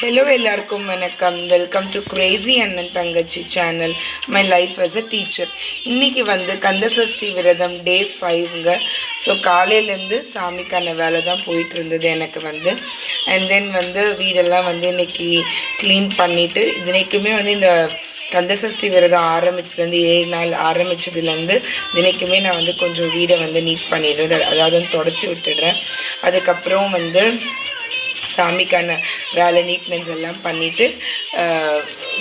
Hello எல்லாருக்கும் வணக்கம். Welcome to Crazy அண்ணன் தங்கச்சி channel. My life as a teacher. இன்னைக்கு கந்த சஷ்டி விரதம் டே 5ங்க. ஸோ காலையிலேருந்து சாமிக்கான வேலை தான் போயிட்டு இருந்தது எனக்கு அண்ட் தென் வீடெல்லாம் இன்னைக்கு க்ளீன் பண்ணிவிட்டு தினைக்குமே இந்த கந்த சஷ்டி விரதம் ஆரம்பிச்சதுலேருந்து 7 நாள் ஆரம்பித்ததுலேருந்து தினைக்குமே நான் கொஞ்சம் வீடை நீட் பண்ணிடுறது, அதாவது தொடச்சி விட்டுடுறேன். அதுக்கப்புறம் சாமிக்கான வேலை நீட்னஸ் எல்லாம் பண்ணிவிட்டு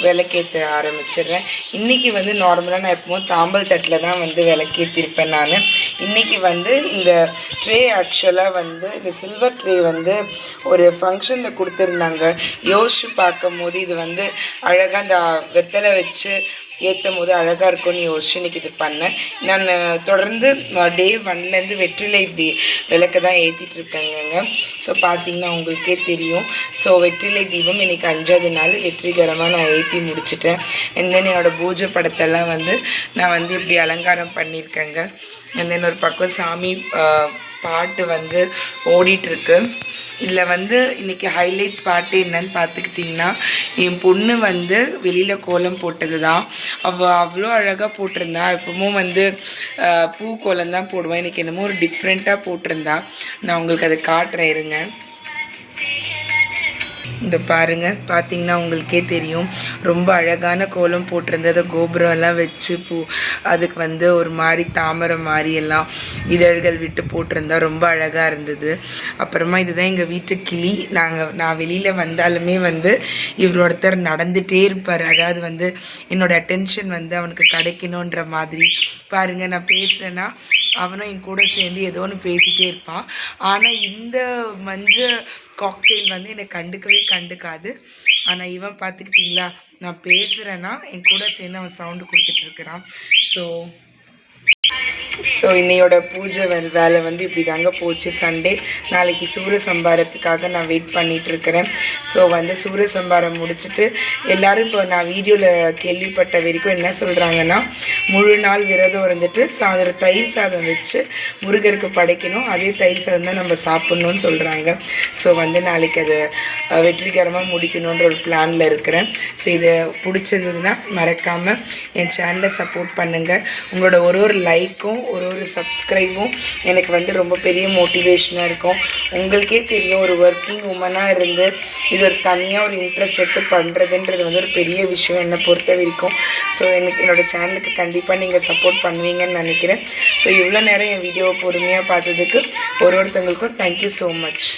விளக்கேற்ற ஆரம்பிச்சிடுறேன். இன்றைக்கி நார்மலாக நான் எப்பவும் தாம்பல் தட்டில் தான் விளக்கேற்றிருப்பேன். நான் இன்றைக்கி இந்த ட்ரே ஆக்சுவலாக இந்த சில்வர் ட்ரே ஒரு ஃபங்க்ஷனில் கொடுத்துருந்தாங்க. யோசிச்சு பார்க்கும் போது இது அழகாக அந்த வெத்தலை வச்சு ஏற்றும் போது அழகாக இருக்கும்னு யோசிச்சு இன்றைக்கி இது பண்ணேன். நான் தொடர்ந்து டே 1லேருந்து வெற்றிலை விளக்கு தான் ஏற்றிட்டுருக்கேங்க. ஸோ பார்த்திங்கன்னா உங்களுக்கே தெரியும். ஸோ வெற்றிலை தீபம் இன்றைக்கி 5வது நாள் வெற்றிகரமாக நான் ஏற்றி முடிச்சிட்டேன். அண்ட் தென் என்னோடய பூஜை படத்தெல்லாம் நான் இப்படி அலங்காரம் பண்ணியிருக்கேங்க. அண்ட் தென் ஒரு பக்கம் சாமி பாட்டு ஓடிட்டுருக்கு. இதில் இன்றைக்கி ஹைலைட் பாட்டு என்னன்னு பார்த்துக்கிட்டிங்கன்னா, என் பொண்ணு வெளியில் கோலம் போட்டது தான். அவ்வளோ அழகாக போட்டிருந்தா. எப்பவும் பூ கோலம் தான் போடுவேன். இன்றைக்கி என்னமோ ஒரு டிஃப்ரெண்ட்டாக போட்டிருந்தா. நான் உங்களுக்கு அதை காட்டுறேன் இருங்க. இந்த பாருங்கள், பார்த்திங்கன்னா உங்களுக்கே தெரியும். ரொம்ப அழகான கோலம் போட்டிருந்தது. கோபுரம் எல்லாம் வச்சு அதுக்கு ஒரு மாதிரி தாமரை மாதிரி எல்லாம் இதழ்கள் விட்டு போட்டிருந்தா ரொம்ப அழகாக இருந்தது. அப்புறமா இதுதான் எங்கள் வீட்டு கிளி. நான் வெளியில் வந்தாலுமே இவர் ஒருத்தர் நடந்துகிட்டே இருப்பார். அதாவது என்னோடய அட்டென்ஷன் அவனுக்கு கிடைக்கணுன்ற மாதிரி. பாருங்கள், நான் பேசுகிறேன்னா அவனும் என் கூட சேர்ந்து ஏதோ ஒன்று பேசிகிட்டே இருப்பான். ஆனால் இந்த மஞ்சள் காக்டெயில் என்னை கண்டுக்காது. ஆனால் இவன் பார்த்துக்கிட்டிங்களா, நான் பேசுகிறேன்னா என் கூட சேர்ந்து அவன் சவுண்டு கொடுத்துட்ருக்கிறான். ஸோ இன்னையோட பூஜை வேலை இப்படி தாங்க போச்சு. சண்டே. நாளைக்கு சூரசம்பாரத்துக்காக நான் வெயிட் பண்ணிகிட்ருக்கிறேன். ஸோ சூரசம்பாரம் முடிச்சுட்டு எல்லோரும் இப்போ நான் வீடியோவில் கேள்விப்பட்ட வரைக்கும் என்ன சொல்கிறாங்கன்னா, முழு நாள் விரதம் இருந்துட்டு ஒரு தயிர் சாதம் வச்சு முருகருக்கு படைக்கணும். அதே தயிர் சாதம் தான் நம்ம சாப்பிட்ணுன்னு சொல்கிறாங்க. ஸோ நாளைக்கு அதை வெற்றிகரமாக முடிக்கணுன்ற ஒரு பிளானில் இருக்கிறேன். ஸோ இதை பிடிச்சதுன்னா மறக்காமல் என் சேனலை சப்போர்ட் பண்ணுங்கள். உங்களோட ஒரு லைக்கும் ஒரு சப்ஸ்கிரைபும் எனக்கு ரொம்ப பெரிய மோட்டிவேஷனாக இருக்கும். உங்களுக்கே தெரியும், ஒரு ஒர்க்கிங் உமனாக இருந்து இது ஒரு தனியாக ஒரு இன்ட்ரெஸ்ட் எடுத்து பண்ணுறதுன்றது ஒரு பெரிய விஷயம் என்னை பொறுத்த வரைக்கும். ஸோ என்னோடய சேனலுக்கு கண்டிப்பாக நீங்கள் சப்போர்ட் பண்ணுவீங்கன்னு நினைக்கிறேன். ஸோ இவ்வளோ நேரம் என் வீடியோவை பொறுமையாக பார்த்ததுக்கு ஒருத்தவங்களுக்கும் தேங்க்யூ ஸோ மச்.